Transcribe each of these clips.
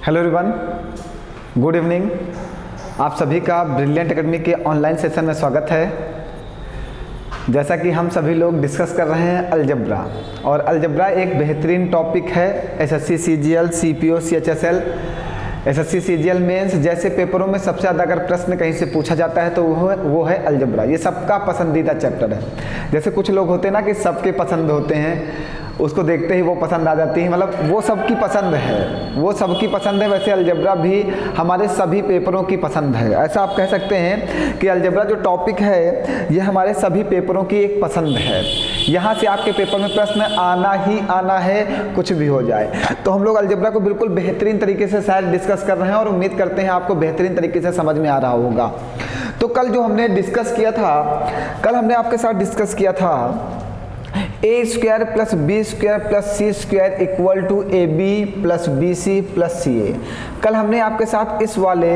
Hello everyone, good evening. आप सभी का ब्रिलियंट एकेडमी के ऑनलाइन सेशन में स्वागत है। जैसा कि हम सभी लोग डिस्कस कर रहे हैं अलजेब्रा, और अलजेब्रा एक बेहतरीन टॉपिक है SSC CGL, CPO, CHSL, SSC CGL mains जैसे पेपरों में सबसे ज़्यादा अगर प्रश्न कहीं से पूछा जाता है तो वो है अलजेब्रा। ये सबका पसंदीदा चैप्टर है। जैसे कुछ लोग होते हैं ना कि सबके पसंद होते हैं, उसको देखते ही वो पसंद आ जाती है, मतलब वो सबकी पसंद है, वो सबकी पसंद है। वैसे अलजेब्रा भी हमारे सभी पेपरों की पसंद है। ऐसा आप कह सकते हैं कि अलजेब्रा जो टॉपिक है ये हमारे सभी पेपरों की एक पसंद है। यहाँ से आपके पेपर में प्रश्न आना ही आना है, कुछ भी हो जाए। तो हम लोग अलजेब्रा को बिल्कुल बेहतरीन तरीके से शायद डिस्कस कर रहे हैं और उम्मीद करते हैं आपको बेहतरीन तरीके से समझ में आ रहा होगा। तो कल जो हमने डिस्कस किया था, कल हमने आपके साथ डिस्कस किया था A square plus B square plus C square equal to A B plus B C plus C A. कल हमने आपके साथ इस वाले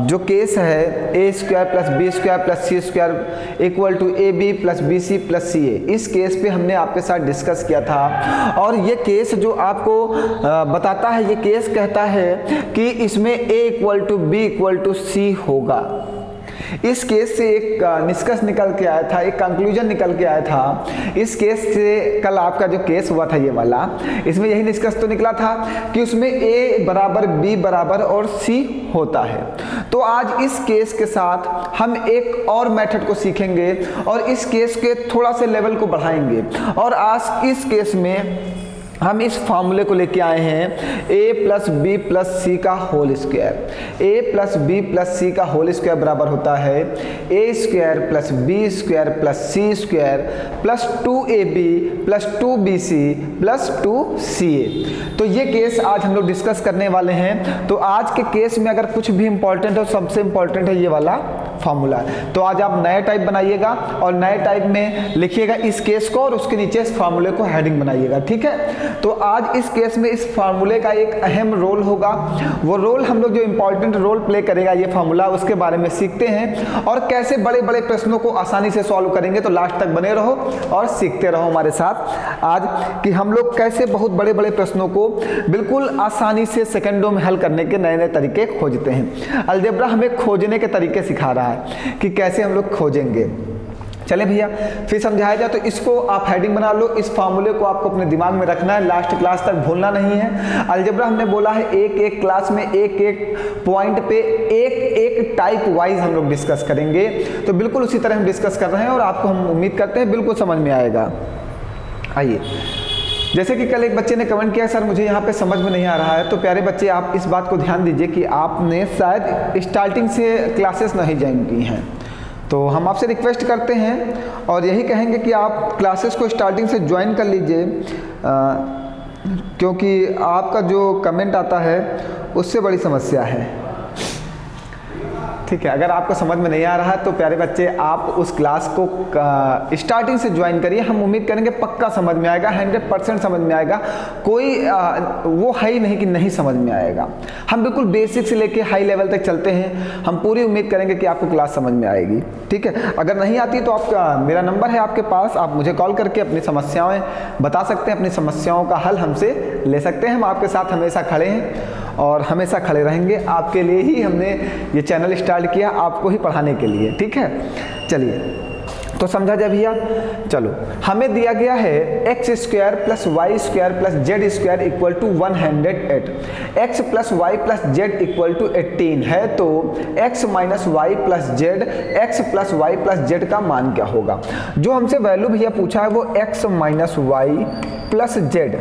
जो केस है A square plus B square plus C square equal to A B plus B C plus C A, इस case पे हमने आपके साथ डिस्कस किया था। और ये केस जो आपको बताता है, ये केस कहता है कि इसमें A equal to B equal to C होगा। इस केस से एक निष्कर्ष निकल के आया था, एक कंक्लूजन निकल के आया था। इस केस से कल आपका जो केस हुआ था ये वाला, इसमें यही निष्कर्ष तो निकला था कि उसमें ए बराबर बी बराबर और सी होता है। तो आज इस केस के साथ हम एक और मेथड को सीखेंगे और इस केस के थोड़ा से लेवल को बढ़ाएंगे। और आज इस केस में हम इस फॉर्मूले को लेके आए हैं a प्लस बी प्लस सी का whole square. a plus B plus सी का होल स्क्वायर बराबर होता है a square plus B square plus C square plus 2ab plus 2bc plus 2ca। तो ये केस आज हम लोग डिस्कस करने वाले हैं। तो आज के केस में अगर कुछ भी इंपॉर्टेंट हो, सबसे इंपॉर्टेंट है ये वाला फॉर्मूला। तो आज आप नया टाइप बनाइएगा और नए टाइप में लिखिएगा इस केस को और उसके नीचे इस फार्मूले को हेडिंग बनाइएगा, ठीक है। तो आज इस केस में इस फार्मूले का एक अहम रोल होगा। वो रोल हम लोग जो इंपॉर्टेंट रोल प्ले करेगा ये फार्मूला, उसके बारे में सीखते हैं और कैसे बड़े बड़े प्रश्नों को आसानी से सॉल्व करेंगे। तो लास्ट तक बने रहो और सीखते रहो हमारे साथ आज कि हम लोग कैसे बहुत बड़े बड़े प्रश्नों को बिल्कुल आसानी से सेकंडों में हल करने के नए नए तरीके खोजते हैं। अलजेब्रा हमें खोजने के तरीके सिखा रहा है कि कैसे हम लोग खोजेंगे। चले भैया फिर समझाया जाए। तो इसको आप हेडिंग बना लो, इस फार्मूले को आपको अपने दिमाग में रखना है, लास्ट क्लास तक भूलना नहीं है। अलजेब्रा हमने बोला है एक एक क्लास में एक एक पॉइंट पे एक एक टाइप वाइज हम लोग डिस्कस करेंगे। तो बिल्कुल उसी तरह हम डिस्कस कर रहे हैं और आपको हम उम्मीद करते हैं बिल्कुल समझ में आएगा। आइए, जैसे कि कल एक बच्चे ने कमेंट किया, सर मुझे यहाँ पे समझ में नहीं आ रहा है। तो प्यारे बच्चे, आप इस बात को ध्यान दीजिए कि आपने शायद स्टार्टिंग से क्लासेस नहीं ज्वाइन की हैं। तो हम आपसे रिक्वेस्ट करते हैं और यही कहेंगे कि आप क्लासेस को स्टार्टिंग से ज्वाइन कर लीजिए, क्योंकि आपका जो कमेंट आता है उससे बड़ी समस्या है, ठीक है। अगर आपको समझ में नहीं आ रहा है तो प्यारे बच्चे आप उस क्लास को स्टार्टिंग से ज्वाइन करिए। हम उम्मीद करेंगे पक्का समझ में आएगा, 100% समझ में आएगा। कोई वो है ही नहीं कि नहीं समझ में आएगा। हम बिल्कुल बेसिक से लेके हाई लेवल तक चलते हैं। हम पूरी उम्मीद करेंगे कि आपको क्लास समझ में आएगी, ठीक है। अगर नहीं आती तो आपका मेरा नंबर है आपके पास, आप मुझे कॉल करके अपनी समस्याएँ बता सकते हैं, अपनी समस्याओं का हल हमसे ले सकते हैं। हम आपके साथ हमेशा खड़े हैं और हमेशा खड़े रहेंगे। आपके लिए ही हमने ये चैनल स्टार्ट किया, आपको ही पढ़ाने के लिए, ठीक है। चलिए तो समझा जाए भैया। चलो, हमें दिया गया है x square plus Y square plus Z square equal to 108। X plus Y plus Z equal to 18 है। तो X minus Y plus Z, X plus Y plus Z का मान क्या होगा? जो हमसे वैल्यू भैया पूछा है वो X minus Y plus Z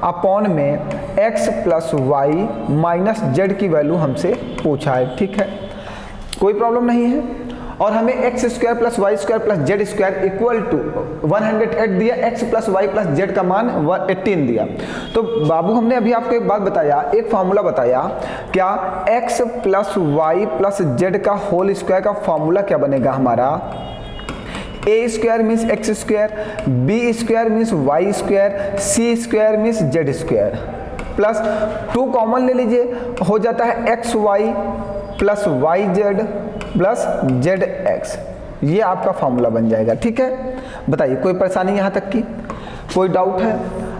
upon में X plus Y minus Z की वैल्यू हमसे पूछा है, ठीक है। कोई प्रॉब्लम नहीं है। और हमें X square plus Y square plus Z square equal to 108 दिया, X plus Y plus Z का मान 18 दिया। तो बाबू हमने अभी आपको एक बात बताया, एक फार्मूला बताया, क्या X plus Y plus Z का होल स्क्वायर का फार्मूला क्या बनेगा हमारा? A square means X square, B square means Y square, C square means Z square plus 2 common ले लीजिए, हो जाता है X Y plus Y Z plus Z x. ये आपका फॉर्मूला बन जाएगा, ठीक है। बताइए कोई परेशानी यहाँ तक की, कोई डाउट है?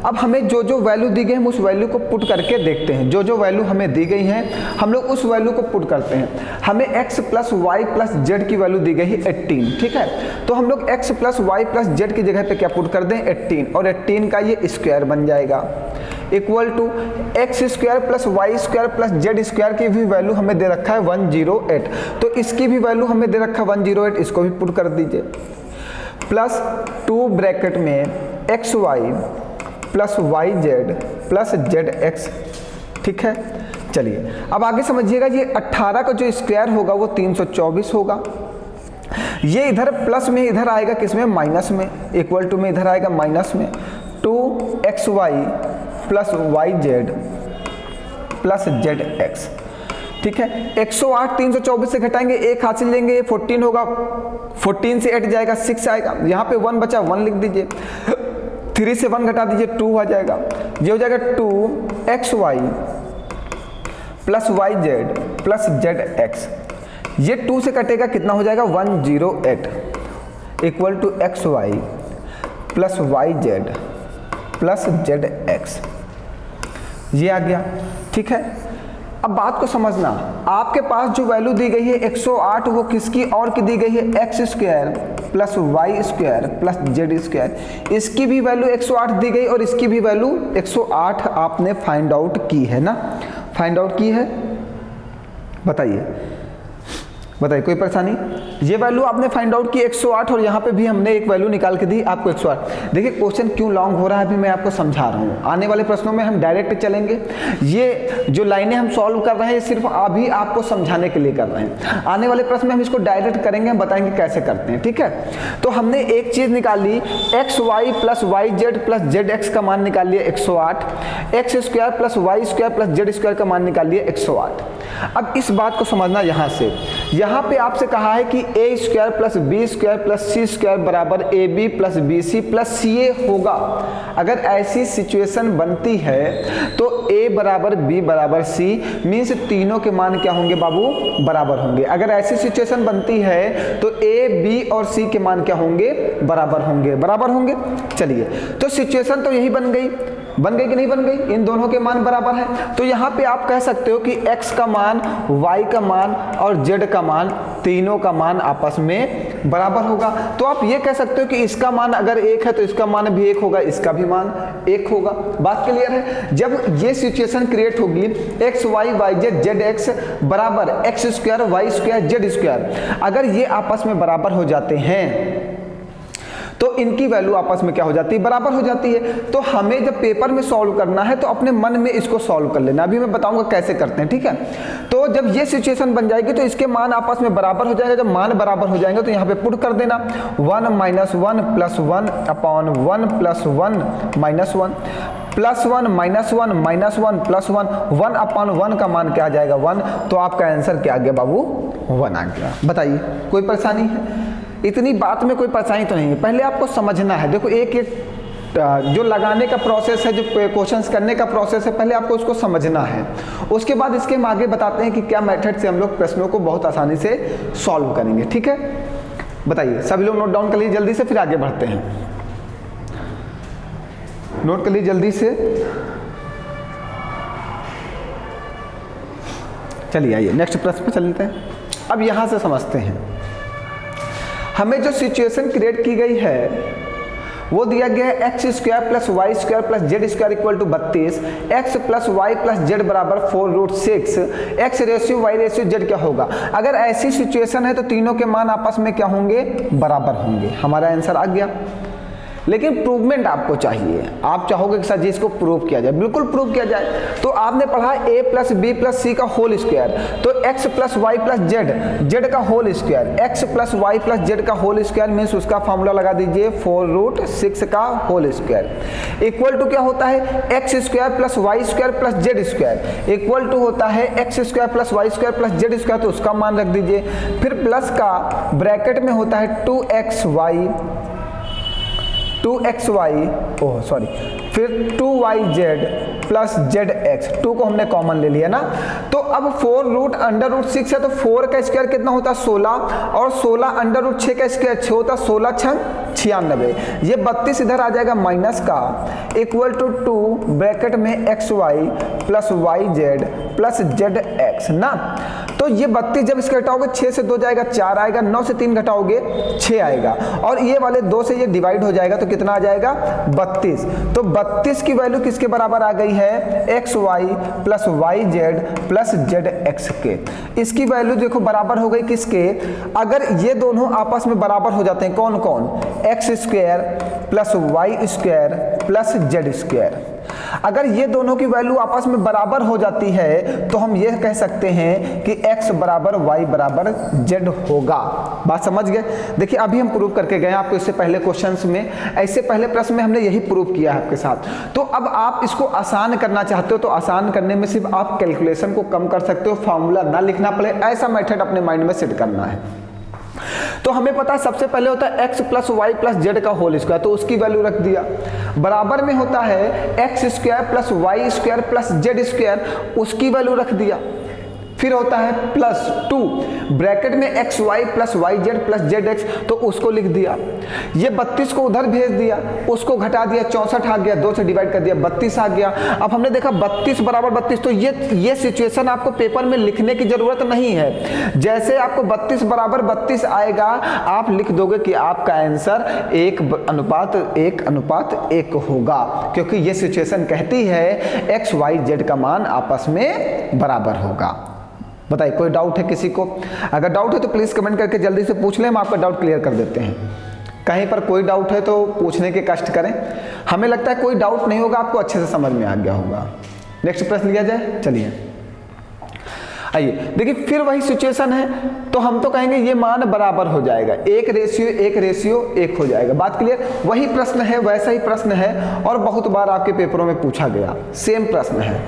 अब हमें जो जो वैल्यू दी गई है हम उस वैल्यू को पुट करके देखते हैं। जो जो वैल्यू हमें दी गई है हम लोग उस वैल्यू को पुट करते हैं। हमें x plus Y plus Z की वैल्यू दी गई है 18, ठीक है। तो हम लोग x plus Y plus Z की जगह पे क्या पुट कर दें 18, और 18 का ये स्क्वायर बन जाएगा equal to X square plus Y square plus Z square की भी वैल्यू हमें दे रखा है 108, तो इसकी भी वैल्यू हमें दे रखा है 108, इसको भी पुट कर दीजिए। प्लस 2 ब्रैकेट में x Y plus Y Z plus Z X, ठीक है। चलिए अब आगे समझिएगा, ये 18 का जो स्क्वायर होगा वो 324 होगा। ये इधर प्लस में इधर आएगा किसमें माइनस में, इक्वल टू में इधर आएगा माइनस में 2xy plus Y Z plus Z X, ठीक है। 108 324 से घटाएंगे, एक हाथ से लेंगे, ये 14 होगा, 14 से 8 जाएगा 6 आएगा, यहाँ पे 1 बचा 1 लिख दीजिए, 3 से 1 घटा दीजिए 2 आ जाएगा, ये हो जाएगा 2xy plus Y Z plus Z x. ये 2 से कटेगा कितना हो जाएगा 108 equal to X Y plus Y Z plus Z x, ये आ गया, ठीक है। अब बात को समझना, आपके पास जो वैल्यू दी गई है 108 वो किसकी और की दी गई है x square plus Y square plus Z square, इसकी भी वैल्यू 108 दी गई और इसकी भी वैल्यू 108 आपने फाइंड आउट की है ना, फाइंड आउट की है। बताइए कोई परेशानी? ये वैल्यू आपने फाइंड आउट की 108 और यहाँ पे भी हमने एक वैल्यू निकाल के दी आपको 108। देखिए क्वेश्चन क्यों लॉन्ग हो रहा है अभी मैं आपको समझा रहा हूँ, आने वाले प्रश्नों में हम डायरेक्ट चलेंगे। ये जो लाइनें हम सॉल्व कर रहे हैं सिर्फ अभी आपको समझाने के लिए कर रहे हैं, आने वाले प्रश्न में हम इसको डायरेक्ट करेंगे, हम बताएंगे कैसे करते हैं, ठीक है। तो हमने एक चीज़ निकाली X Y plus Y Z plus Z x का मान निकाल लिया 108, X square plus Y square plus Z square का मान निकाल लिया 108। अब इस बात को समझना, यहाँ पे आपसे कहा है कि A square plus B square plus C square बराबर A B plus B C plus C A होगा। अगर ऐसी सिचुएशन बनती है तो ए बराबर बी बराबर सी मीन्स तीनों के मान क्या होंगे बाबू बराबर होंगे। अगर ऐसी सिचुएशन बनती है तो ए बी और सी के मान क्या होंगे बराबर होंगे। चलिए तो सिचुएशन तो यही बन गई कि नहीं बन गई, इन दोनों के मान बराबर है। तो यहाँ पे आप कह सकते हो कि x का मान, y का मान और z का मान, तीनों का मान आपस में बराबर होगा। तो आप ये कह सकते हो कि इसका मान अगर 1 है तो इसका मान भी 1 होगा, इसका भी मान 1 होगा। बात क्लियर है? जब ये सिचुएशन क्रिएट होगी x y y z z x बराबर X square Y square Z square, अगर ये आपस में बराबर हो जाते हैं तो इनकी वैल्यू आपस में क्या हो जाती है बराबर हो जाती है। तो हमें जब पेपर में सॉल्व करना है तो अपने मन में इसको सॉल्व कर लेना, अभी मैं बताऊंगा कैसे करते हैं, ठीक है। तो जब ये सिचुएशन बन जाएगी तो इसके मान आपस में बराबर हो जाएगा। जब मान बराबर हो जाएंगे तो यहाँ पे पुट कर देना 1 minus 1 plus 1 upon 1 plus 1 minus 1 plus 1 minus 1 minus 1 plus 1, 1 upon 1 का मान क्या आ जाएगा 1। तो आपका आंसर क्या आ गया बाबू 1 आ गया। बताइए कोई परेशानी है? इतनी बात में कोई परेशानी तो नहीं है, पहले आपको समझना है। देखो एक जो लगाने का प्रोसेस है, जो क्वेश्चंस करने का प्रोसेस है, पहले आपको उसको समझना है। उसके बाद इसके हम आगे बताते हैं कि क्या मेथड से हम लोग प्रश्नों को बहुत आसानी से सॉल्व करेंगे, ठीक है। बताइए सभी लोग नोट डाउन कर लीजिए जल्दी से, फिर आगे बढ़ते हैं। नोट कर लीजिए जल्दी से। चलिए आइए नेक्स्ट प्रश्न पे चलते हैं। अब यहां से समझते हैं, हमें जो सिचुएशन क्रिएट की गई है वो दिया गया है x square plus Y square plus Z square equal to 32, X plus Y plus Z बराबर 4√6, X ratio Y ratio Z क्या होगा। अगर ऐसी सिचुएशन है तो तीनों के मान आपस में क्या होंगे बराबर होंगे। हमारा आंसर आ गया। लेकिन प्रूवमेंट आपको चाहिए, आप चाहोगे कि सर जी इसको प्रूव किया जाए, बिल्कुल प्रूव किया जाए। तो आपने पढ़ा a प्लस बी प्लस सी का होल स्क्वायर, तो x plus Y plus Z का whole square, x plus Y plus Z का होल स्क्वायर मीन्स उसका फॉर्मूला लगा दीजिए 4√6 का होल स्क्वायर इक्वल टू क्या होता है x square plus Y square plus Z square equal to होता है x square plus Y square plus Z square, तो उसका मान रख दीजिए। फिर प्लस का ब्रैकेट में होता है 2xy 2xy, ओह सॉरी, फिर 2yz प्लस zx, 2 को हमने कॉमन ले लिया ना, तो अब 4 रूट अंडर रूट 6 है, तो 4 का स्क्वायर कितना होता है 16, और 16 अंडर रूट 6 का स्क्वायर 6 होता है, 16 छंग 96, ये 32 इधर आ जाएगा माइनस का, इक्वल टू 2 ब्रैकेट में xy plus yz plus zx ना, तो ये 32 जब इसके घटाओगे 6 से 2 जाएगा 4 आएगा, 9 से 3 घटाओगे 6 आएगा, और ये वाले 2 से ये डिवाइड हो जाएगा तो कितना आ जाएगा 32। तो 32 की वैल्यू किसके बराबर आ गई है xy plus yz plus zx के। इसकी वैल्यू देखो बराबर हो गई किसके, अगर ये दोनों आपस में बराबर हो जाते हैं, कौन कौन, X square plus Y square plus Z square, अगर ये दोनों की वैल्यू आपस में बराबर हो जाती है तो हम ये कह सकते हैं कि x बराबर y बराबर z होगा। बात समझ गए। देखिए अभी हम प्रूव करके गए आपको, इससे पहले क्वेश्चंस में, ऐसे पहले प्रश्न में हमने यही प्रूव किया है आपके साथ। तो अब आप इसको आसान करना चाहते हो तो आसान करने में सिर्फ आप कैलकुलेशन को कम कर सकते हो, फॉर्मूला ना लिखना पड़े, ऐसा मेथड अपने माइंड में सेट करना है। तो हमें पता है सबसे पहले होता है x plus Y plus Z का होल स्क्वायर, तो उसकी वैल्यू रख दिया, बराबर में होता है x square plus Y square plus Z square, उसकी वैल्यू रख दिया, फिर होता है प्लस 2 ब्रैकेट में x Y plus Y Z plus Z x, तो उसको लिख दिया, ये 32 को उधर भेज दिया, उसको घटा दिया, 64 आ गया, 2 से डिवाइड कर दिया, 32 आ गया। अब हमने देखा 32 बराबर 32, तो ये सिचुएशन आपको पेपर में लिखने की जरूरत नहीं है, जैसे आपको 32 बराबर 32 आएगा आप लिख दोगे कि आपका आंसर 1:1:1 होगा, क्योंकि ये सिचुएशन कहती है एक्स वाई जेड का मान आपस में बराबर होगा। बताइए कोई डाउट है किसी को? अगर डाउट है तो प्लीज़ कमेंट करके जल्दी से पूछ लें, हम आपका डाउट क्लियर कर देते हैं। कहीं पर कोई डाउट है तो पूछने के कष्ट करें, हमें लगता है कोई डाउट नहीं होगा, आपको अच्छे से समझ में आ गया होगा। नेक्स्ट प्रश्न लिया जाए, चलिए आइए देखिए, फिर वही सिचुएशन है, तो हम तो कहेंगे ये मान बराबर हो जाएगा, 1:1 हो जाएगा। बात क्लियर? वही प्रश्न है, वैसा ही प्रश्न है, और बहुत बार आपके पेपरों में पूछा गया, सेम प्रश्न है।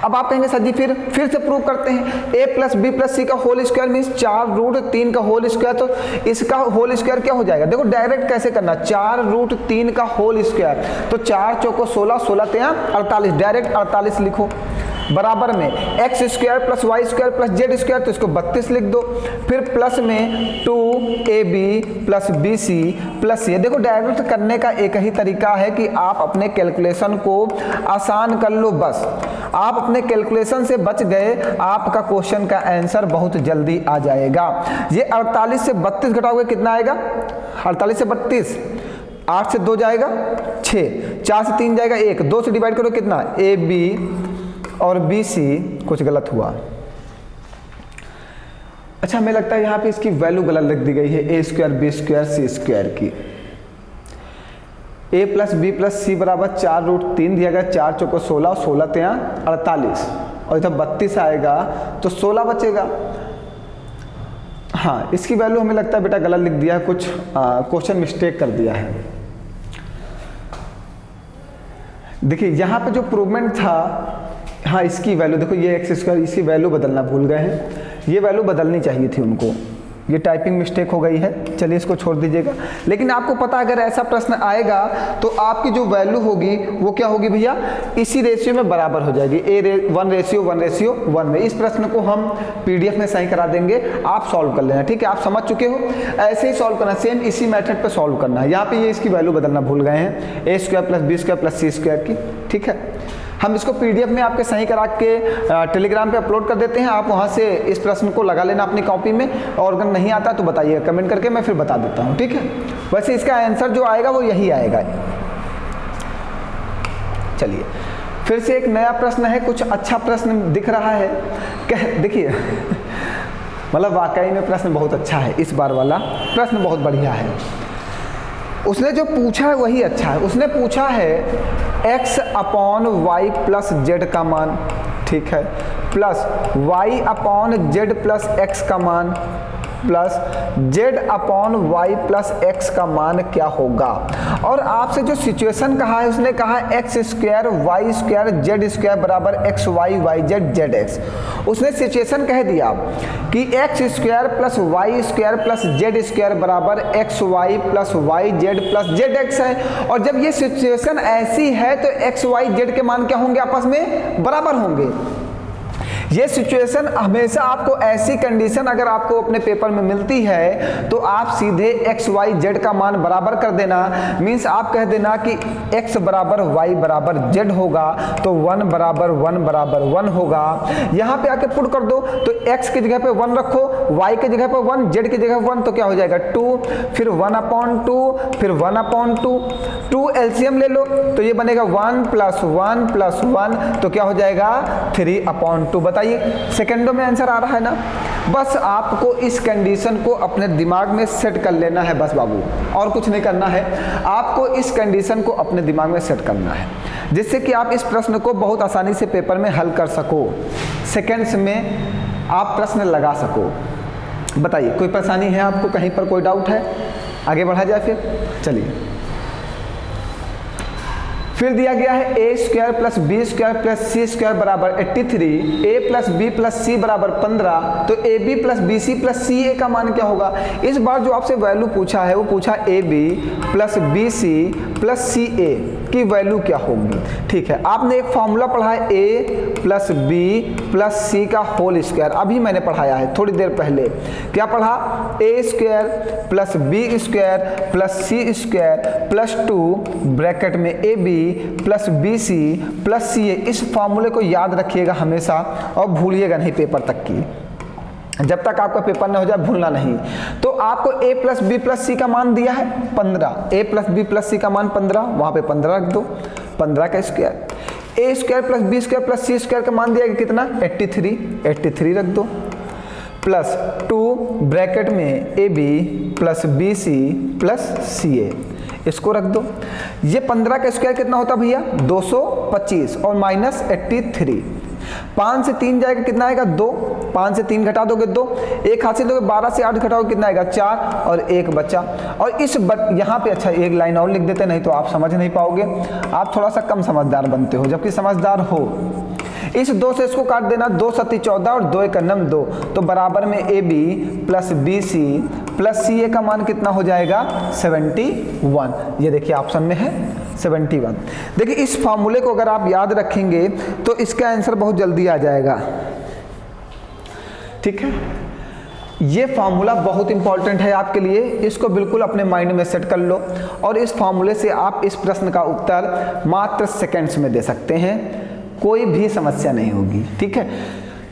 अब आप कहेंगे सर जी फिर से प्रूव करते हैं, a प्लस बी प्लस सी का होल स्क्वायर मीन्स 4√3 का होल स्क्वायर, तो इसका होल स्क्वायर क्या हो जाएगा? देखो डायरेक्ट कैसे करना, 4√3 का होल स्क्वायर, तो 4 चौको 16, 16 तेया 48, डायरेक्ट 48 लिखो, बराबर में x square plus Y square plus Z square, तो इसको 32 लिख दो, फिर प्लस में 2ab प्लस bc प्लस ये। देखो डायरेक्ट करने का एक ही तरीका है कि आप अपने कैलकुलेशन को आसान कर लो, बस आप अपने कैलकुलेशन से बच गए, आपका क्वेश्चन का आंसर बहुत जल्दी आ जाएगा। ये 48 से 32 घटाओगे कितना आएगा? 48 से 32, 8 से 2 जाएगा 6, 4 से 3 जाएगा 1, 2 से डिवाइड करो कितना? ab और BC, कुछ गलत हुआ। अच्छा हमें लगता है यहाँ पे इसकी वैल्यू गलत लिख दी गई है, a square B square C square की। a प्लस बी प्लस सी बराबर 4√3 दिया गया, 4 चौको 16, 16 तेया 48, और इधर 32 आएगा तो 16 बचेगा। हाँ इसकी वैल्यू हमें लगता है बेटा गलत लिख दिया है, कुछ क्वेश्चन मिस्टेक कर दिया है। देखिए यहाँ पे जो प्रूवमेंट था, हाँ इसकी वैल्यू देखो, ये एक्स स्क्वायर, इसकी वैल्यू बदलना भूल गए हैं, ये वैल्यू बदलनी चाहिए थी उनको, ये टाइपिंग मिस्टेक हो गई है, चलिए इसको छोड़ दीजिएगा। लेकिन आपको पता अगर ऐसा प्रश्न आएगा तो आपकी जो वैल्यू होगी वो क्या होगी भैया, इसी रेशियो में बराबर हो जाएगी, 1:1:1 में। इस प्रश्न को हम PDF में सही करा देंगे, आप सॉल्व कर लेना, ठीक है? आप समझ चुके हो, ऐसे ही सॉल्व करना, सेम इसी मेथड पर सॉल्व करना है। यहाँ पे ये इसकी वैल्यू बदलना भूल गए हैं, a square plus B square plus C square की, ठीक है? हम इसको PDF में आपके सही करा के टेलीग्राम पे अपलोड कर देते हैं, आप वहाँ से इस प्रश्न को लगा लेना अपनी कॉपी में, और अगर नहीं आता तो बताइए कमेंट करके, मैं फिर बता देता हूँ, ठीक है? वैसे इसका आंसर जो आएगा वो यही आएगा। चलिए फिर से एक नया प्रश्न है, कुछ अच्छा प्रश्न दिख रहा है, देखिए मतलब वाकई में प्रश्न बहुत अच्छा है, इस बार वाला प्रश्न बहुत बढ़िया है। उसने जो पूछा है वही अच्छा है, उसने पूछा है x/y प्लस z का मान, ठीक है, प्लस y/z प्लस x का मान, plus Z upon y plus x का मान क्या होगा। और आपसे जो सिचुएशन कहा है उसने कहा X square Y square Z square बराबर X Y Y Z Z X. उसने सिचुएशन कह दिया कि X square plus Y square plus Z square बराबर X Y plus Y Z plus Z X है। और जब ये सिचुएशन ऐसी है तो एक्स वाई जेड के मान क्या होंगे, आपस में बराबर होंगे। ये सिचुएशन हमेशा आपको ऐसी कंडीशन अगर आपको अपने पेपर में मिलती है तो आप सीधे एक्स वाई जेड का मान बराबर कर देना। मीन्स आप कह देना कि एक्स बराबर वाई बराबर जेड होगा तो 1 बराबर 1 बराबर 1 होगा। यहाँ पे आके पुट कर दो तो एक्स की जगह पे 1 रखो, वाई की जगह पे 1, जेड की जगह 1 तो क्या हो जाएगा 2, फिर 1/2, फिर 1/2, 2 एलसीएम ले लो तो ये बनेगा 1 + 1 + 1 तो क्या हो जाएगा 3/2। बताइए सेकंडों में आंसर आ रहा है ना। बस आपको इस कंडीशन को अपने दिमाग में सेट कर लेना है बस बाबू, और कुछ नहीं करना है। आपको इस कंडीशन को अपने दिमाग में सेट करना है जिससे कि आप इस प्रश्न को बहुत आसानी से पेपर में हल कर सको, सेकंड्स में आप प्रश्न लगा सको। बताइए कोई परेशानी है आपको, कहीं पर कोई डाउट है? आगे बढ़ा जाए फिर, चलिए। फिर दिया गया है A square plus B square plus C square बराबर 83, ए प्लस बी प्लस सी बराबर 15, तो A B plus B C plus C A का मान क्या होगा। इस बार जो आपसे वैल्यू पूछा है वो पूछा A B plus B C plus C A की वैल्यू क्या होगी। ठीक है, आपने एक फॉर्मूला पढ़ा है ए प्लस बी प्लस सी का होल स्क्वायर, अभी मैंने पढ़ाया है थोड़ी देर पहले। क्या पढ़ा? A square plus B square plus C square plus 2 bracket में A B plus B C plus C A. इस फॉर्मूले को याद रखिएगा हमेशा और भूलिएगा नहीं पेपर तक की, जब तक आपका पेपर न हो जाए भूलना नहीं। तो आपको a प्लस बी प्लस सी का मान दिया है 15, a प्लस बी प्लस सी का मान 15, वहां पे 15 रख दो, 15 का square. A square plus B square plus C square का मान दिया है कितना 83, 83 रख दो, प्लस 2 ब्रैकेट में A B plus B C plus C A, इसको रख दो। ये 15 का स्क्वायर कितना होता भैया 225 और माइनस 83, 5 से 3 जाएगा कितना आएगा 2, 5 से 3 घटा दोगे 2, एक हाथ से दोगे 12 से 8 घटाओगे कितना आएगा 4 और 1 बचा। और इस यहाँ पे अच्छा एक लाइन और लिख देते, नहीं तो आप समझ नहीं पाओगे, आप थोड़ा सा कम समझदार बनते हो जबकि समझदार हो। इस 2 से इसको काट देना, 2 × 7 = 14 और 2 × 1 = 9 2, तो बराबर में A B plus B C plus C A का मान कितना हो जाएगा 71। ये देखिए ऑप्शन में है 71। देखिए इस फॉर्मूले को अगर आप याद रखेंगे तो इसका आंसर बहुत जल्दी आ जाएगा। ठीक है, ये फार्मूला बहुत इंपॉर्टेंट है आपके लिए, इसको बिल्कुल अपने माइंड में सेट कर लो और इस फार्मूले से आप इस प्रश्न का उत्तर मात्र सेकंड्स में दे सकते हैं, कोई भी समस्या नहीं होगी। ठीक है,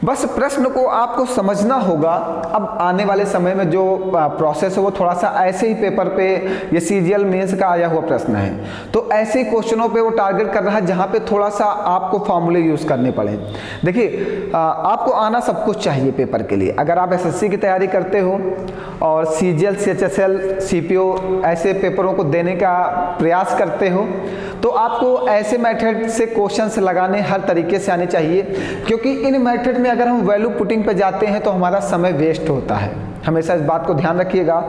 बस प्रश्न को आपको समझना होगा। अब आने वाले समय में जो प्रोसेस है वो थोड़ा सा ऐसे ही पेपर पे, ये सीजीएल मेंस का आया हुआ प्रश्न है तो ऐसे ही क्वेश्चनों पे वो टारगेट कर रहा है जहाँ पे थोड़ा सा आपको फॉर्मूले यूज़ करने पड़े। देखिए आपको आना सब कुछ चाहिए पेपर के लिए। अगर आप एसएससी की तैयारी करते हो और सीजीएल सीएचएसएल सीपीओ ऐसे पेपरों को देने का प्रयास करते हो तो आपको ऐसे मेथड से क्वेश्चंस लगाने हर तरीके से आने चाहिए, क्योंकि इन मेथड में अगर हम वैल्यू पुटिंग पे जाते हैं तो हमारा समय वेस्ट होता है। हमेशा इस बात को ध्यान रखिएगा।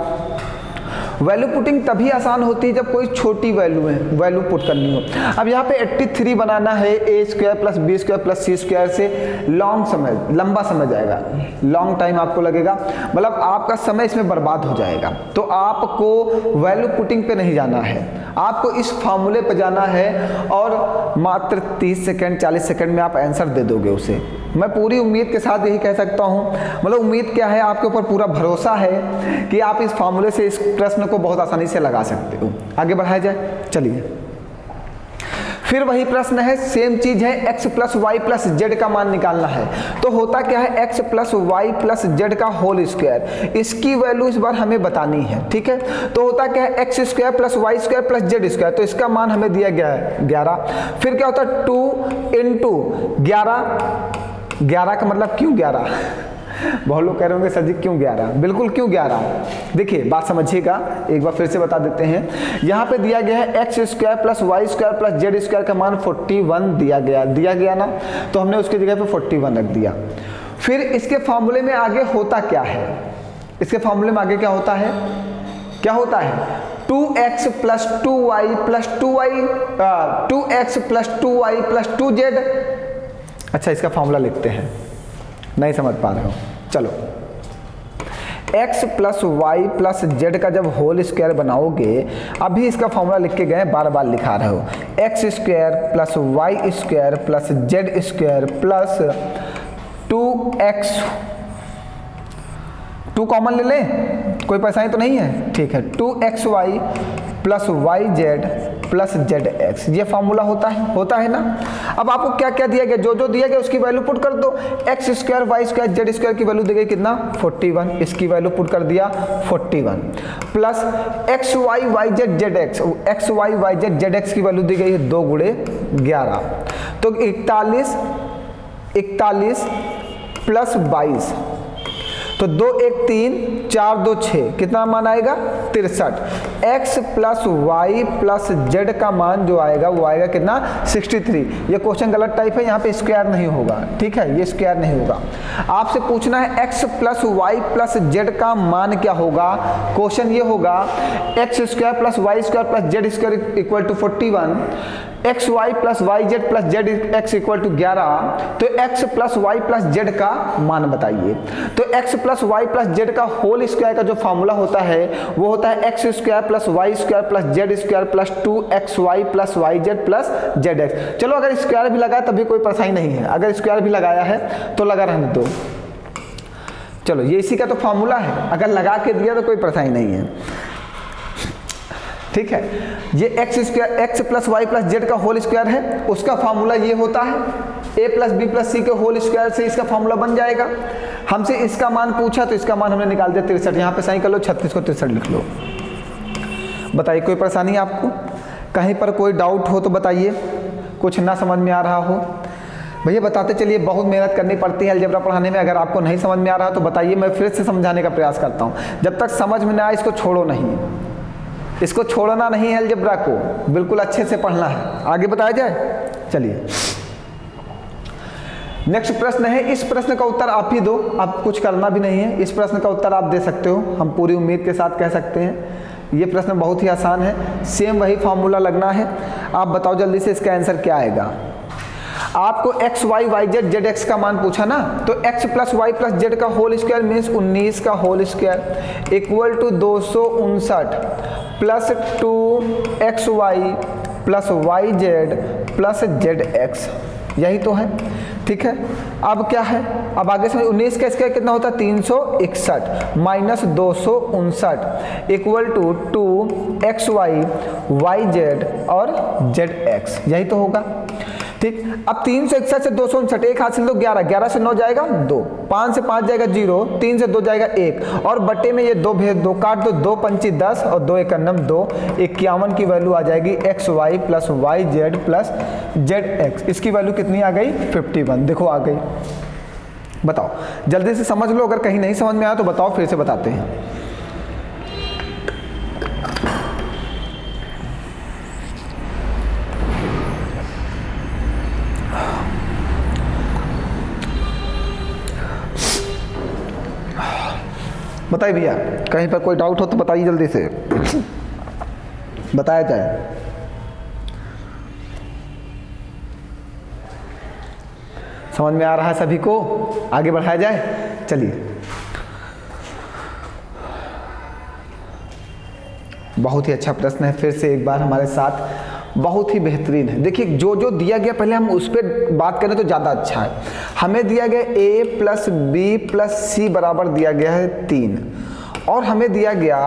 वैल्यू पुटिंग तभी आसान होती है जब कोई छोटी वैल्यू पुट करनी हो। अब यहाँ पे 83 बनाना है A square plus B square plus C square से लंबा समय जाएगा, लॉन्ग टाइम आपको लगेगा, मतलब आपका समय इसमें बर्बाद हो जाएगा। तो आपको वैल्यू पुटिंग पे नहीं जाना है, आपको इस फार्मूले पे जाना है और मात्र 30 सेकंड 40 सेकंड में आप आंसर दे दोगे उसे। मैं पूरी उम्मीद के साथ यही कह सकता हूँ, मतलब उम्मीद क्या है, आपके ऊपर पूरा भरोसा है कि आप इस फार्मूले से इस प्रश्न को बहुत आसानी से लगा सकते हो। आगे बढ़ाया जाए, चलिए। फिर वही प्रश्न है, सेम चीज है, x plus Y plus Z का मान निकालना है। तो होता क्या है, x plus Y plus Z का होल स्क्वायर, इसकी वैल्यू इस बार हमें बतानी है। ठीक है, तो होता क्या है, x square plus Y square plus Z square, तो इसका मान हमें दिया गया है 11। फिर क्या होता है 2 × 11, 11 का मतलब क्यों 11? बहुत लोग कह रहे होंगे सर जी क्यों 11? बिल्कुल क्यों 11? देखिए बात समझिएगा, एक बार फिर से बता देते हैं। यहाँ पे दिया गया है x square plus Y square plus Z square का मान 41 दिया गया ना, तो हमने उसकी जगह पे 41 रख दिया। फिर इसके फॉर्मूले में आगे होता क्या है, इसके फॉर्मूले में आगे क्या होता है, क्या होता है 2x plus 2y plus 2x plus 2y plus 2z। अच्छा, इसका फॉर्मूला लिखते हैं, नहीं समझ पा रहे हो, चलो। x plus Y plus Z का जब होल स्क्वायर बनाओगे, अभी इसका फॉर्मूला लिख के गए, बार बार लिखा रहे हो, x square plus Y square plus Z square plus 2x, 2 common ले लें, कोई परेशानी तो नहीं है, ठीक है, 2xy plus Y Z plus Z x, ये फॉर्मूला होता है ना। अब आपको क्या क्या दिया गया, जो जो दिया गया उसकी वैल्यू पुट कर दो। X square Y square Z square की वैल्यू दी गई कितना 41, इसकी वैल्यू पुट कर दिया 41 plus x y Z Z x, x y Z Z x की वैल्यू दी गई है 2 गुणे 11, तो 41 प्लस 22, तो 2 1 3 4 2 6, कितना मान आएगा 63। x plus Y plus Z का मान जो आएगा वो आएगा कितना 63। ये क्वेश्चन गलत टाइप है, यहाँ पे स्क्वायर नहीं होगा, ठीक है, ये स्क्वायर नहीं होगा। आपसे पूछना है x plus Y plus Z का मान क्या होगा। क्वेश्चन ये होगा x square plus Y square plus Z square equal to 41, x Y plus Y Z plus Z x equal to 11, तो x plus Y plus Z का मान बताइए। तो x plus Y plus Z का whole square का जो formula होता है वो होता है x square plus Y square plus Z square plus 2xy plus Y Z plus Z x. चलो, अगर स्क्वायर भी लगाया तभी कोई परेशानी नहीं है, अगर स्क्वायर भी लगाया है तो लगा रहने दो, चलो, ये इसी का तो फॉर्मूला है, अगर लगा के दिया तो कोई परेशानी नहीं है, ठीक है। ये x square x plus Y plus Z का होल स्क्वायर है, उसका फॉर्मूला ये होता है a plus B plus c के होल स्क्वायर से इसका फॉर्मूला बन जाएगा। हमसे इसका मान पूछा तो इसका मान हमने निकाल दिया 63, यहाँ पे सही कर लो, 36 को 63 लिख लो। बताइए, कोई परेशानी है आपको, कहीं पर कोई डाउट हो तो बताइए, कुछ ना समझ में आ रहा हो भैया बताते चलिए। बहुत मेहनत करनी पड़ती है अलजेब्रा पढ़ाने में, अगर आपको नहीं समझ में आ रहा तो बताइए, मैं फिर से समझाने का प्रयास करता हूँ। जब तक समझ में ना आए इसको छोड़ो नहीं, इसको छोड़ना नहीं है, अलजेब्रा को बिल्कुल अच्छे से पढ़ना है। आगे बताया जाए, चलिए नेक्स्ट प्रश्न है। इस प्रश्न का उत्तर आप ही दो, आप कुछ करना भी नहीं है, इस प्रश्न का उत्तर आप दे सकते हो, हम पूरी उम्मीद के साथ कह सकते हैं। ये प्रश्न बहुत ही आसान है, सेम वही फॉर्मूला लगना है। आप बताओ जल्दी से इसका आंसर क्या आएगा। आपको x y Z Z x का मान पूछा ना, तो x plus Y plus Z का होल स्क्वायर मीन्स 19 का whole square equal to 259 plus 2xy plus Y Z plus Z x, यही तो है, ठीक है। अब क्या है, अब आगे से 19 का स्क्वायर कितना होता है 361 minus 259 equal to 2xy y z और जेड एक्स, यही तो होगा, ठीक। अब 361 से 259, एक हाथ से लो 11, 11 से 9 जाएगा 2, 5 से 5 जाएगा 0, 3 से 2 जाएगा 1, और बट्टे में ये 2 भेज दो, काट दो, 2 पंची 10 और 2 एक 2, 51 की वैल्यू आ जाएगी x Y plus Y Z plus Z x. इसकी वैल्यू कितनी आ गई 51, देखो आ गई। बताओ जल्दी से समझ लो, अगर कहीं नहीं समझ में आया तो बताओ, फिर से बताते हैं। बताइए भैया, कहीं पर कोई डाउट हो तो बताइए जल्दी से, बताया जाए। समझ में आ रहा है सभी को, आगे बढ़ाया जाए, चलिए। बहुत ही अच्छा प्रश्न है, फिर से एक बार हमारे साथ, बहुत ही बेहतरीन है। देखिए जो जो दिया गया पहले हम उस पर बात करें तो ज़्यादा अच्छा है। हमें दिया गया a प्लस बी प्लस सी बराबर दिया गया है 3, और हमें दिया गया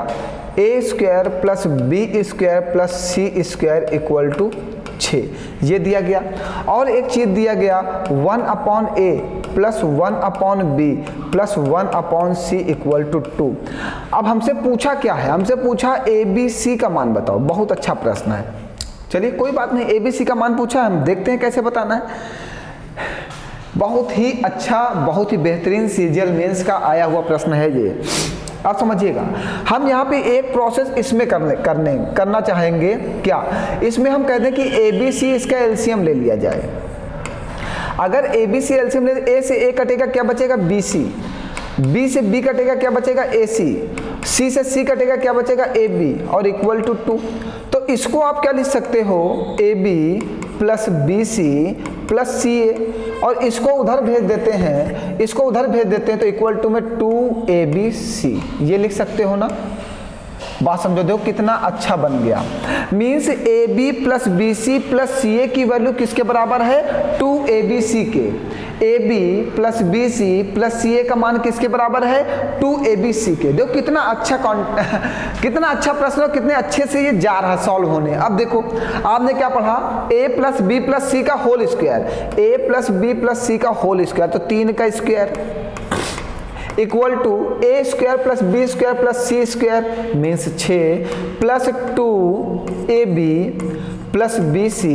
a square plus B square plus C square equal to 6, ये दिया गया। और एक चीज़ दिया गया 1/a plus 1/b plus 1/c equal to 2। अब हमसे पूछा क्या है, हमसे पूछा a b c का मान बताओ। बहुत अच्छा प्रश्न है, चलिए कोई बात नहीं, ABC का मान पूछा, हम देखते हैं कैसे बताना है। बहुत ही अच्छा, बहुत ही बेहतरीन सीजीएल मेंस का आया हुआ प्रश्न है ये, आप समझिएगा। हम यहाँ पे एक प्रोसेस इसमें करना चाहेंगे। क्या इसमें हम कहते हैं कि ABC इसका एलसीएम ले लिया जाए। अगर ABC एलसीएम ले, A से A कटेगा, क्या बचेगा BC, बी से बी कटेगा, क्या बचेगा AC, सी से सी कटेगा, क्या बचेगा AB, और इक्वल टू 2। तो इसको आप क्या लिख सकते हो, AB plus BC plus CA, और इसको उधर भेज देते हैं, इसको उधर भेज देते हैं तो इक्वल टू में 2ABC, ये लिख सकते हो ना। बात समझो, देखो कितना अच्छा बन गया। Means AB plus BC plus CA की वैल्यू किसके बराबर है, 2ABC के। AB plus BC plus CA का मान किसके बराबर है, 2ABC के। देखो कितना अच्छा कितना अच्छा प्रश्न, कितने अच्छे से ये जा रहा सॉल्व होने। अब देखो आपने क्या पढ़ा, A plus B plus C का whole square, A plus B plus C का होल स्क्वायर, तो 3 का square equal to A square plus B square plus C square, means 6 plus 2AB plus BC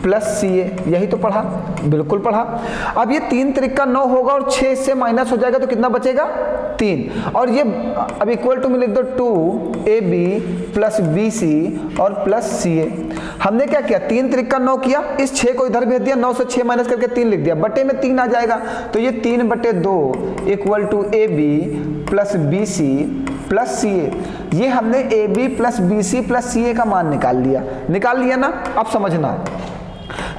plus CA। यही तो पढ़ा, बिल्कुल पढ़ा। अब ये 3 त्रिक का 9 होगा और 6 से माइनस हो जाएगा तो कितना बचेगा, 3। और ये अब इक्वल टू में लिख दो 2AB प्लस BC और प्लस CA। हमने क्या किया, 3 त्रिक का 9 किया, इस 6 को इधर भेज दिया, 9 से 6 माइनस करके 3 लिख दिया, बटे में 3 आ जाएगा, तो ये 3/2 equal to AB plus BC plus CA। ये हमने AB plus BC plus CA का मान निकाल लिया ना। अब समझना,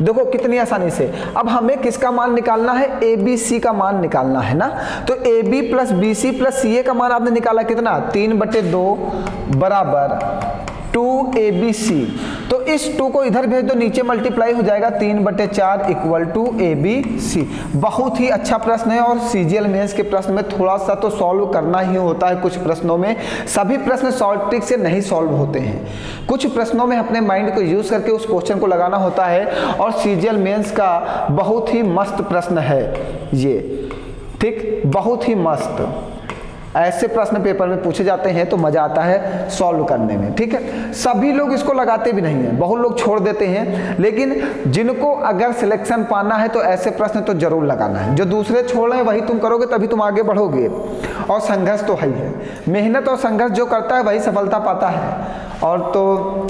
देखो कितनी आसानी से। अब हमें किसका मान निकालना है, ABC का मान निकालना है ना। तो AB plus BC plus CA का मान आपने निकाला कितना, 3/2 बराबर 2ABC। तो इस 2 को इधर भेज दो, नीचे मल्टीप्लाई हो जाएगा, 3/4 इक्वल टू ABC। बहुत ही अच्छा प्रश्न है, और CGL मेंस के प्रश्न में थोड़ा सा तो सॉल्व करना ही होता है। कुछ प्रश्नों में, सभी प्रश्न शॉर्ट ट्रिक से नहीं सॉल्व होते हैं, कुछ प्रश्नों में अपने माइंड को यूज करके उस क्वेश्चन को लगाना होता है। और CGL मेंस का बहुत ही मस्त प्रश्न है ये, ठीक, बहुत ही मस्त। ऐसे प्रश्न पेपर में पूछे जाते हैं तो मजा आता है सॉल्व करने में, ठीक है। सभी लोग इसको लगाते भी नहीं हैं, बहुत लोग छोड़ देते हैं, लेकिन जिनको अगर सिलेक्शन पाना है तो ऐसे प्रश्न तो जरूर लगाना है। जो दूसरे छोड़ रहे हैं वही तुम करोगे, तभी तुम आगे बढ़ोगे। और संघर्ष तो है ही है, मेहनत और संघर्ष जो करता है वही सफलता पाता है, और तो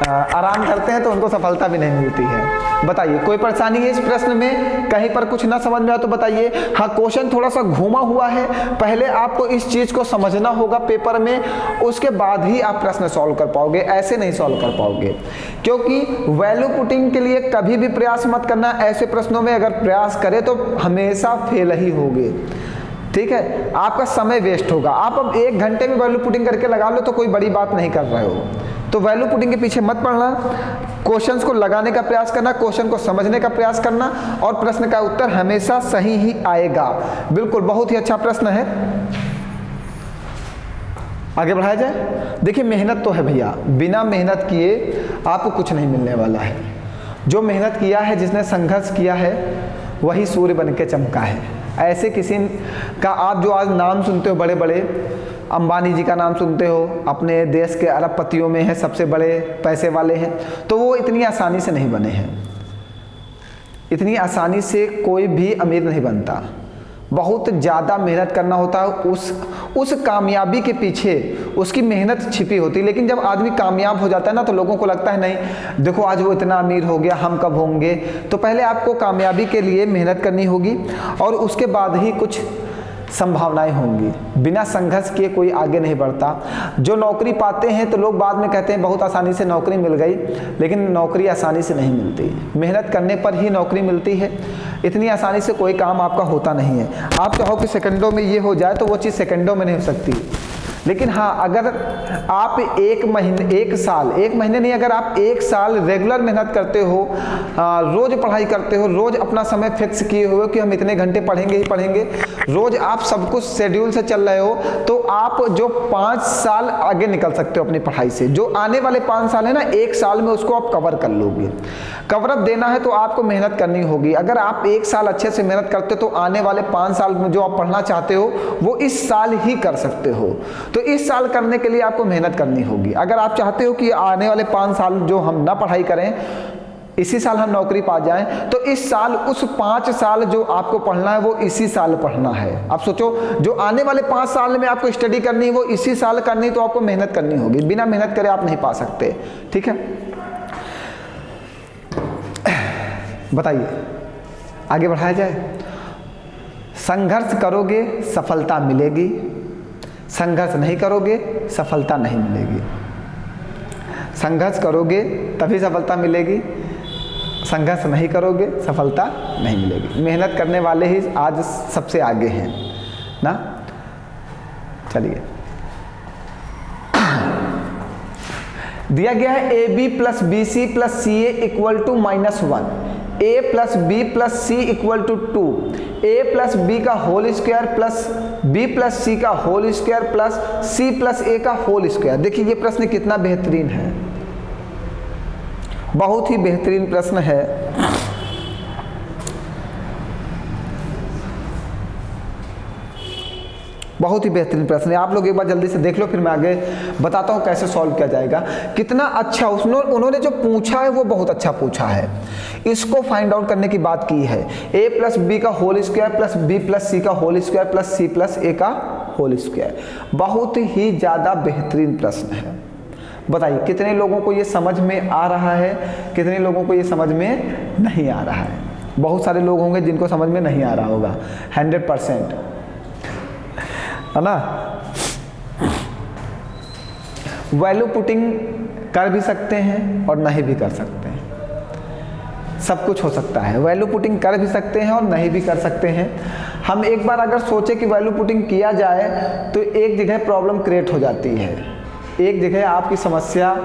आराम करते हैं तो उनको सफलता भी नहीं मिलती है। बताइए कोई परेशानी है इस प्रश्न में, कहीं पर कुछ ना समझ में आया तो बताइए। हाँ, क्वेश्चन थोड़ा सा घूमा हुआ है, पहले आपको इस चीज को समझना होगा पेपर में, उसके बाद ही आप प्रश्न सॉल्व कर पाओगे, ऐसे नहीं सॉल्व कर पाओगे। क्योंकि वैल्यू पुटिंग के लिए कभी भी प्रयास मत करना, ऐसे प्रश्नों में अगर प्रयास करें तो हमेशा फेल ही होगे, ठीक है, आपका समय वेस्ट होगा। आप अब 1 घंटे में वैल्यू पुटिंग करके लगा लो तो कोई बड़ी बात नहीं कर रहे हो। तो वैल्यू पुटिंग के पीछे मत पड़ना, क्वेश्चंस को लगाने का प्रयास करना, क्वेश्चन को समझने का प्रयास करना, और प्रश्न का उत्तर हमेशा सही ही आएगा। बिल्कुल, बहुत ही अच्छा प्रश्न है। आगे बढ़ाया जाए। देखिए मेहनत तो है भैया, बिना मेहनत किए आपको कुछ नहीं मिलने वाला है। जो मेहनत किया है, जिसने संघर्ष किया है, वही सूर्य बन के चमका है। ऐसे किसी का आप जो आज नाम सुनते हो, बड़े बड़े अंबानी जी का नाम सुनते हो, अपने देश के अरबपतियों में है, सबसे बड़े पैसे वाले हैं, तो वो इतनी आसानी से नहीं बने हैं। इतनी आसानी से कोई भी अमीर नहीं बनता, बहुत ज़्यादा मेहनत करना होता है। उस कामयाबी के पीछे उसकी मेहनत छिपी होती है। लेकिन जब आदमी कामयाब हो जाता है ना, तो लोगों को लगता है नहीं देखो आज वो इतना अमीर हो गया, हम कब होंगे। तो पहले आपको कामयाबी के लिए मेहनत करनी होगी, और उसके बाद ही कुछ संभावनाएं होंगी। बिना संघर्ष किए कोई आगे नहीं बढ़ता। जो नौकरी पाते हैं तो लोग बाद में कहते हैं बहुत आसानी से नौकरी मिल गई, लेकिन नौकरी आसानी से नहीं मिलती, मेहनत करने पर ही नौकरी मिलती है। इतनी आसानी से कोई काम आपका होता नहीं है। आप चाहो कि सेकंडों में ये हो जाए तो वो चीज़ सेकंडों में नहीं हो सकती। लेकिन हाँ, अगर आप 1 महीने नहीं, अगर आप 1 साल रेगुलर मेहनत करते हो, रोज पढ़ाई करते हो, रोज अपना समय फिक्स किए हुए कि हम इतने घंटे पढ़ेंगे ही पढ़ेंगे, रोज आप सब कुछ शेड्यूल से चल रहे हो, तो आप जो 5 साल आगे निकल सकते हो अपनी पढ़ाई से। जो आने वाले 5 साल है ना, 1 साल में उसको आप कवर कर लोगे। कवरअप देना है तो आपको मेहनत करनी होगी। अगर आप 1 साल अच्छे से मेहनत करते हो तो आने वाले 5 साल में जो आप पढ़ना चाहते हो वो इस साल ही कर सकते हो। तो इस साल करने के लिए आपको मेहनत करनी होगी। अगर आप चाहते हो कि आने वाले 5 साल जो हम ना पढ़ाई करें, इसी साल हम नौकरी पा जाएं, तो इस साल उस 5 साल जो आपको पढ़ना है वो इसी साल पढ़ना है। आप सोचो, जो आने वाले 5 साल में आपको स्टडी करनी है वो इसी साल करनी, तो आपको मेहनत करनी होगी। बिना मेहनत करे आप नहीं पा सकते, ठीक है। बताइए आगे बढ़ाया जाए। संघर्ष करोगे सफलता मिलेगी, संघर्ष नहीं करोगे सफलता नहीं मिलेगी। संघर्ष करोगे तभी सफलता मिलेगी, संघर्ष नहीं करोगे सफलता नहीं मिलेगी। मेहनत करने वाले ही आज सबसे आगे हैं ना। चलिए, दिया गया है A B plus B C plus C A equal to -1, A plus B plus C equal to 2, A plus B का whole square plus B plus सी का whole square plus C plus A का whole square. देखिए ये प्रश्न कितना बेहतरीन है, बहुत ही बेहतरीन प्रश्न है। बहुत ही बेहतरीन प्रश्न है, आप लोग एक बार जल्दी से देख लो, फिर मैं आगे बताता हूँ कैसे सॉल्व किया जाएगा। कितना अच्छा उन्होंने जो पूछा है वो बहुत अच्छा पूछा है। इसको फाइंड आउट करने की बात की है, a प्लस बी का whole square plus B plus सी का whole square plus C plus A का होल स्क्वायर। बहुत ही ज़्यादा बेहतरीन प्रश्न है। बताइए कितने लोगों को ये समझ में आ रहा है, कितने लोगों को ये समझ में नहीं आ रहा है। बहुत सारे लोग होंगे जिनको समझ में नहीं आ रहा होगा, 100%, है ना। वैल्यू पुटिंग कर भी सकते हैं और नहीं भी कर सकते हैं, सब कुछ हो सकता है। वैल्यू पुटिंग कर भी सकते हैं और नहीं भी कर सकते हैं। हम एक बार अगर सोचें कि वैल्यू पुटिंग किया जाए तो एक जगह प्रॉब्लम क्रिएट हो जाती है, एक जगह आपकी समस्या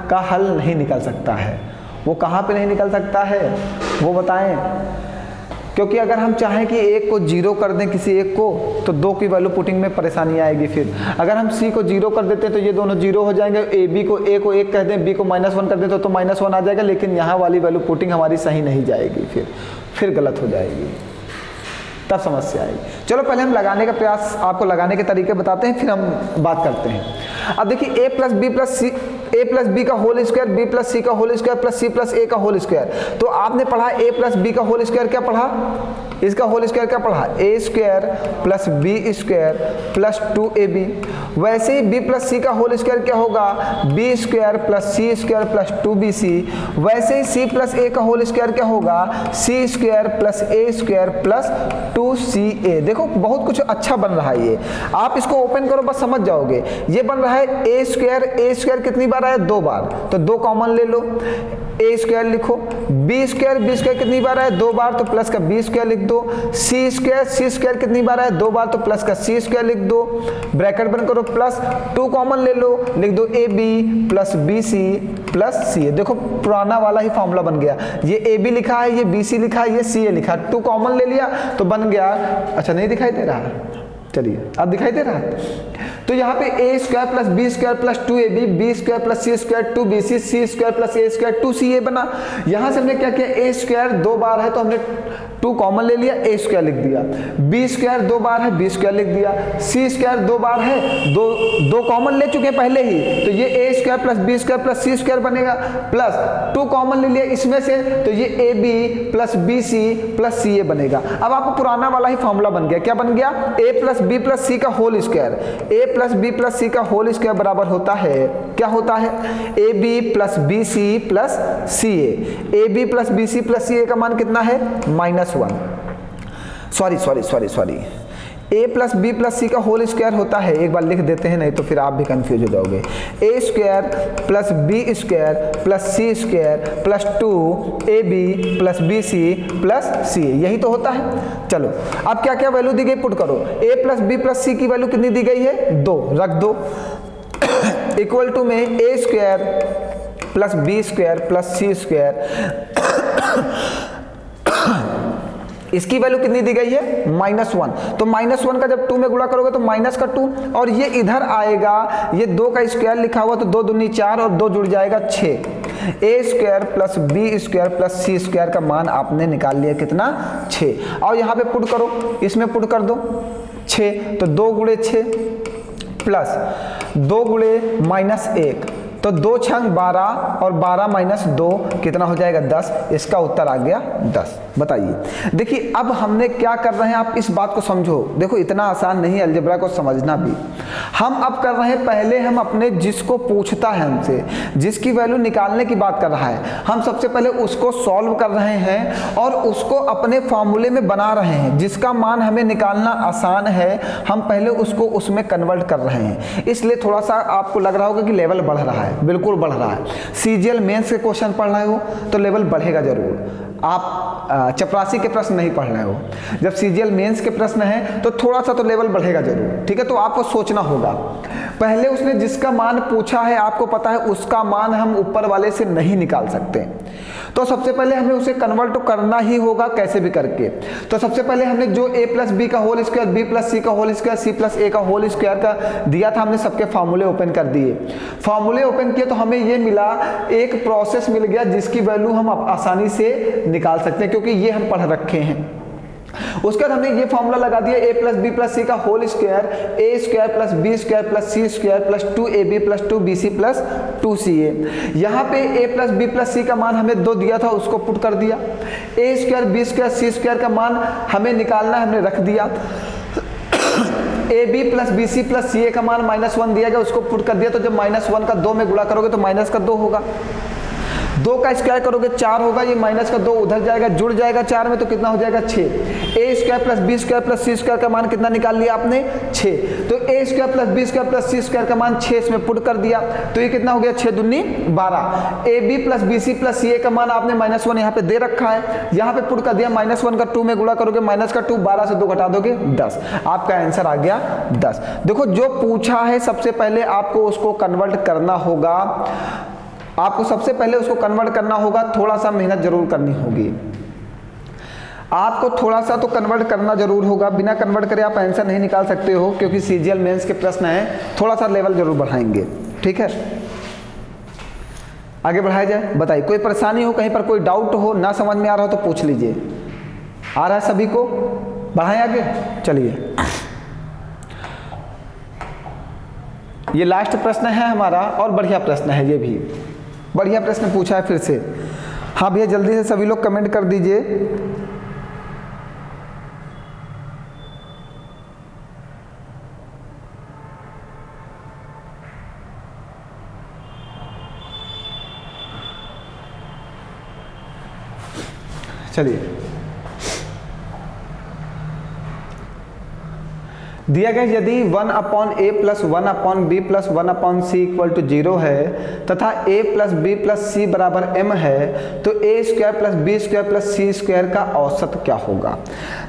का हल नहीं निकल सकता है। वो कहाँ पे नहीं निकल सकता है वो बताएं। क्योंकि अगर हम चाहें कि एक को 0 कर दें किसी एक को, तो 2 की वैल्यू पुटिंग में परेशानी आएगी। फिर अगर हम सी को 0 कर देते हैं तो ये दोनों 0 हो जाएंगे। ए को 1 कह दें, बी को -1 कर दें तो -1 आ जाएगा, लेकिन यहाँ वाली वैल्यू पुटिंग हमारी सही नहीं जाएगी, फिर गलत हो जाएगी, तब समस्या आएगी। चलो पहले हम लगाने का प्रयास, आपको लगाने के तरीके बताते हैं, फिर हम बात करते हैं। अब देखिए a प्लस बी का होल स्क्वायर, बी प्लस सी का whole square plus C plus A का होल स्क्वायर। तो आपने पढ़ा a प्लस बी का होल स्क्वायर, क्या पढ़ा, इसका होल स्क्वायर क्या पढ़ा, A square plus B square plus 2ab। वैसे ही b प्लस सी का होल स्क्वायर क्या होगा, बी स्क्वायर प्लस सी स्क्वायर प्लस 2bc। वैसे ही c प्लस ए का होल स्क्वायर क्या होगा, सी square plus A square plus 2ca। देखो बहुत कुछ अच्छा बन रहा है ये, आप इसको ओपन करो बस समझ जाओगे। ये बन रहा है ए स्क्वायर कितनी बार आया, 2 बार, तो 2 कॉमन ले लो, ए स्क्वायर लिखो। बी स्क्वायर कितनी बार आया, 2 बार, तो प्लस का बी स्क्वायर लिख दो। सी स्क्वायर कितनी बार आया, 2 बार, तो प्लस का सी स्क्वायर लिख दो। ब्रैकेट बंद करो, प्लस 2 कॉमन ले लो, लिख दो A B plus B C plus C A. देखो पुराना वाला ही फॉर्मूला बन गया, ये ए बी लिखा है, ये बी सी लिखा है, ये सी ए लिखा है, 2 कॉमन ले लिया तो बन गया। अच्छा नहीं दिखाई दे रहा, चलिए अब दिखाई दे रहा है। तो यहाँ पे A square plus B square plus 2ab, B square plus C square 2bc, C square plus A square 2ca बना। यहाँ से हमने क्या किया, ए स्क्वायर 2 बार है तो हमने 2 कॉमन ले लिया, ए स्क्वायर लिख दिया। बी स्क्वायर 2 बार है, बी स्क्वायर लिख दिया। सी स्क्वायर 2 बार है, 2 कॉमन ले चुके हैं पहले ही, तो ये A square plus B square plus C square बनेगा, प्लस 2 कॉमन ले लिया इसमें से, तो ये A B plus B C plus C A बनेगा। अब आपको पुराना वाला ही फॉर्मूला बन गया, क्या बन गया, ए प्लस बी प्लस सी का whole square, A plus B plus सी का होल स्क्वायर बराबर होता है, क्या होता है, A B plus B C plus C A B plus B C plus C A का मान कितना है, -1। Sorry, A plus B plus सी का होल स्क्वायर होता है, एक बार लिख देते हैं नहीं तो फिर आप भी कंफ्यूज हो जाओगे। A square plus B square plus C square plus 2ab plus B C plus C, यही तो होता है। चलो अब क्या क्या वैल्यू दी गई पुट करो, ए प्लस बी प्लस सी की वैल्यू कितनी दी गई है, 2 रख दो, इक्वल टू में A square plus B square plus C square, इसकी वैल्यू कितनी दी गई है, -1। तो -1 का जब 2 में गुणा करोगे तो माइनस का 2, और ये इधर आएगा, ये 2 का स्क्वायर लिखा हुआ तो 2 दूनी 4 और 2 जुड़ जाएगा 6। A square plus B square plus C square का मान आपने निकाल लिया कितना, 6। और यहाँ पे पुट करो, इसमें पुट कर दो 6, तो 2 गुणे 6 प्लस 2 गुणे -1 तो 2 छंग 12 और 12 माइनस 2 कितना हो जाएगा 10। इसका उत्तर आ गया 10। बताइए, देखिए अब हमने क्या कर रहे हैं, आप इस बात को समझो। देखो इतना आसान नहीं अलजेब्रा को समझना भी। हम अब कर रहे हैं, पहले हम अपने जिसको पूछता है हमसे, जिसकी वैल्यू निकालने की बात कर रहा है, हम सबसे पहले उसको सॉल्व कर रहे हैं और उसको अपने फॉर्मूले में बना रहे हैं। जिसका मान हमें निकालना आसान है, हम पहले उसको उसमें कन्वर्ट कर रहे हैं। इसलिए थोड़ा सा आपको लग रहा होगा कि लेवल बढ़ रहा है, बिल्कुल बढ़ रहा है। सीजीएल मेंस के क्वेश्चन पढ़ रहे हो तो लेवल बढ़ेगा जरूर। आप चपरासी के प्रश्न नहीं पढ़ रहे हो, जब सीजीएल मेंस के प्रश्न हैं तो थोड़ा सा तो लेवल बढ़ेगा जरूर, ठीक है। तो आपको सोचना होगा, पहले उसने जिसका मान पूछा है आपको पता है उसका मान हम ऊपर वाले से नहीं निकाल सकते, तो सबसे पहले हमें उसे कन्वर्ट करना ही होगा कैसे भी करके। तो सबसे पहले हमने जो a प्लस बी का होल स्क्वायर, बी प्लस सी का whole square, C plus A का होल स्क्वायर का दिया था, हमने सबके फार्मूले ओपन कर दिए। फार्मूले ओपन किए तो हमें ये मिला, एक प्रोसेस मिल गया जिसकी वैल्यू हम आसानी से निकाल सकते हैं क्योंकि ये हम पढ़ रखे हैं। उसके बाद हमने ये फॉर्मूला लगा दिया, a प्लस बी प्लस सी का whole square, A square plus B square plus C square plus 2ab plus 2bc plus 2ca। यहाँ पे a प्लस बी प्लस सी का मान हमें 2 दिया था, उसको पुट कर दिया। a square B square C square का मान हमें निकालना है, हमने रख दिया। ab plus B C plus C A का मान -1 दिया गया, उसको पुट कर दिया। तो जब -1 का 2 में गुणा करोगे तो माइनस का 2 होगा, 2 का स्क्वायर करोगे 4 होगा, ये माइनस का 2 उधर जाएगा, जुड़ जाएगा 4 में, तो कितना हो जाएगा 6। A square plus B square plus C square का मान कितना निकाल लिया आपने 6। तो A square plus B square plus C square का मान 6 इसमें पुट कर दिया, तो ये कितना हो गया 6 दूनी 12। A B plus B C plus C A का मान आपने -1 यहाँ पे दे रखा है, यहाँ पे पुट कर दिया। -1 का 2 में गुणा करोगे माइनस का 2, 12 से 2 घटा दोगे 10, आपका आंसर आ गया 10। देखो जो पूछा है सबसे पहले आपको उसको कन्वर्ट करना होगा, आपको सबसे पहले उसको कन्वर्ट करना होगा, थोड़ा सा मेहनत जरूर करनी होगी, आपको थोड़ा सा तो कन्वर्ट करना जरूर होगा। बिना कन्वर्ट करे आप आंसर नहीं निकाल सकते हो क्योंकि सीजीएल मेंस के प्रश्न हैं, थोड़ा सा लेवल जरूर बढ़ाएंगे, ठीक है। आगे बढ़ाया जाए। बताइए, कोई परेशानी हो, कहीं पर कोई डाउट हो, ना समझ में आ रहा हो तो पूछ लीजिए। आ रहा है सभी को? बढ़ाएं आगे, चलिए। ये लास्ट प्रश्न है हमारा और बढ़िया प्रश्न है, ये भी बढ़िया प्रश्न पूछा है फिर से। हाँ भैया जल्दी से सभी लोग कमेंट कर दीजिए। चलिए, दिया गया यदि 1/a plus 1/b plus 1/c equal to 0 है तथा a plus b plus c बराबर m है, तो a square plus b square plus c square का औसत क्या होगा।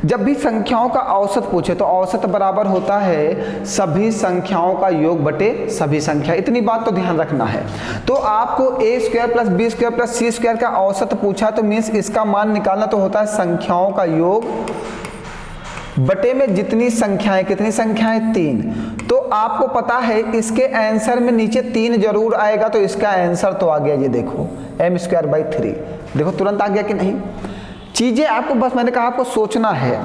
जब भी संख्याओं का औसत पूछे तो औसत बराबर होता है सभी संख्याओं का योग बटे सभी संख्या, इतनी बात तो ध्यान रखना है। तो आपको a square plus b square plus c square का औसत पूछा तो मीन्स इसका मान निकालना तो होता है संख्याओं का योग बटे में जितनी संख्याएं, कितनी संख्याएं 3। तो आपको पता है इसके आंसर में नीचे 3 जरूर आएगा, तो इसका आंसर तो आ गया, ये देखो m²/3। देखो तुरंत आ गया कि नहीं। चीजें आपको बस मैंने कहा आपको सोचना है।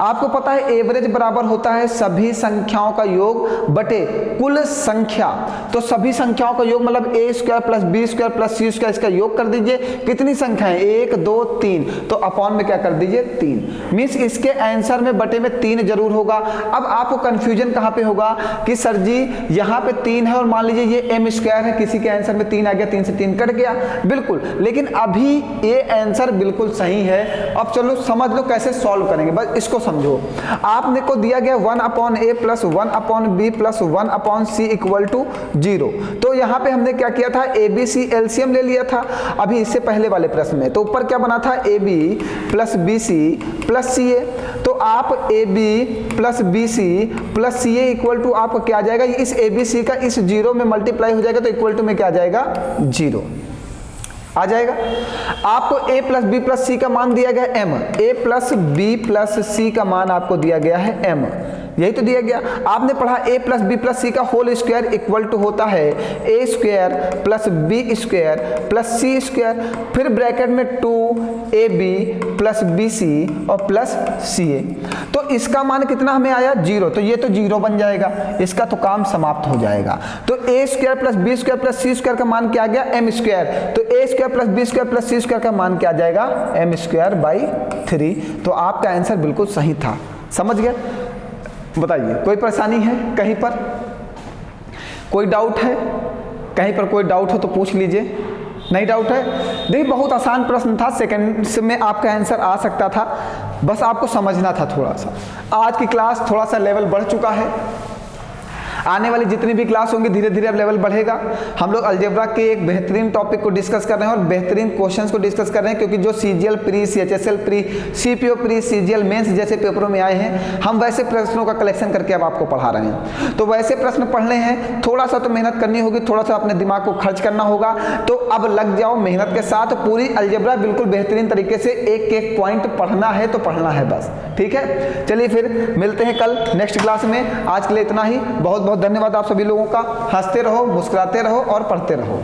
आपको पता है एवरेज बराबर होता है सभी संख्याओं का योग बटे कुल संख्या, तो सभी संख्याओं का योग मतलब a square plus b square plus c square, इसका योग कर दीजिए। कितनी संख्याएं 1 2 3, तो अपॉन में क्या कर दीजिए 3, मीन्स इसके आंसर में बटे में 3 जरूर होगा। अब आपको कंफ्यूजन कहाँ पे होगा कि सर जी यहाँ पे 3 है और मान लीजिए ये m स्क्वायर है, किसी के आंसर में 3 आ गया, 3 से 3 कट गया, बिल्कुल। लेकिन अभी ये आंसर बिल्कुल सही है। अब चलो समझ लो कैसे सॉल्व करेंगे, बस इसको समझो। आपने को दिया गया 1/a plus 1/b plus 1/c equal to 0। तो यहाँ पे हमने क्या किया था, ABC एलसीएम ले लिया था अभी इससे पहले वाले प्रश्न में। तो ऊपर क्या बना था AB plus BC plus CA, तो आप AB plus BC plus CA equal to आपको क्या आ जाएगा, इस ABC का इस 0 में मल्टीप्लाई हो जाएगा, तो इक्वल टू में क्या आ जाएगा 0 आ जाएगा। आपको a plus B plus c का मान दिया गया है m, a plus B plus c का मान आपको दिया गया है m, यही तो दिया गया। आपने पढ़ा a प्लस बी प्लस सी का होल स्क्वायर इक्वल टू होता है a square plus B square plus C square, फिर ब्रैकेट में 2ab प्लस बी सी और प्लस सी ए। तो इसका मान कितना हमें आया 0, तो ये तो 0 बन जाएगा, इसका तो काम समाप्त हो जाएगा। तो a square plus B square plus C square का मान क्या आ गया m स्क्वायर, तो a square plus B square plus C square का मान क्या आ जाएगा m स्क्वायर बाई 3। तो आपका आंसर बिल्कुल सही था। समझ गए? बताइए कोई परेशानी है कहीं पर, कोई डाउट है कहीं पर? कोई डाउट हो तो पूछ लीजिए। नहीं डाउट है? देखिए बहुत आसान प्रश्न था, सेकंड में आपका आंसर आ सकता था, बस आपको समझना था थोड़ा सा। आज की क्लास थोड़ा सा लेवल बढ़ चुका है, आने वाली जितनी भी क्लास होंगी धीरे धीरे अब लेवल बढ़ेगा। हम लोग अलजेब्रा के एक बेहतरीन टॉपिक को डिस्कस कर रहे हैं और बेहतरीन क्वेश्चंस को डिस्कस कर रहे हैं, क्योंकि जो CGL pre, CHSL pre, CPO pre, CGL mains जैसे पेपरों में आए हैं, हम वैसे प्रश्नों का कलेक्शन करके अब आपको पढ़ा रहे हैं। तो वैसे प्रश्न पढ़ने हैं, थोड़ा सा तो मेहनत करनी होगी, थोड़ा सा अपने दिमाग को खर्च करना होगा। तो अब लग जाओ मेहनत के साथ, पूरी अलजेब्रा बिल्कुल बेहतरीन तरीके से एक एक पॉइंट पढ़ना है तो पढ़ना है बस, ठीक है? चलिए फिर मिलते हैं कल नेक्स्ट क्लास में। आज के लिए इतना ही, बहुत बहुत धन्यवाद आप सभी लोगों का। हंसते रहो, मुस्कुराते रहो और पढ़ते रहो।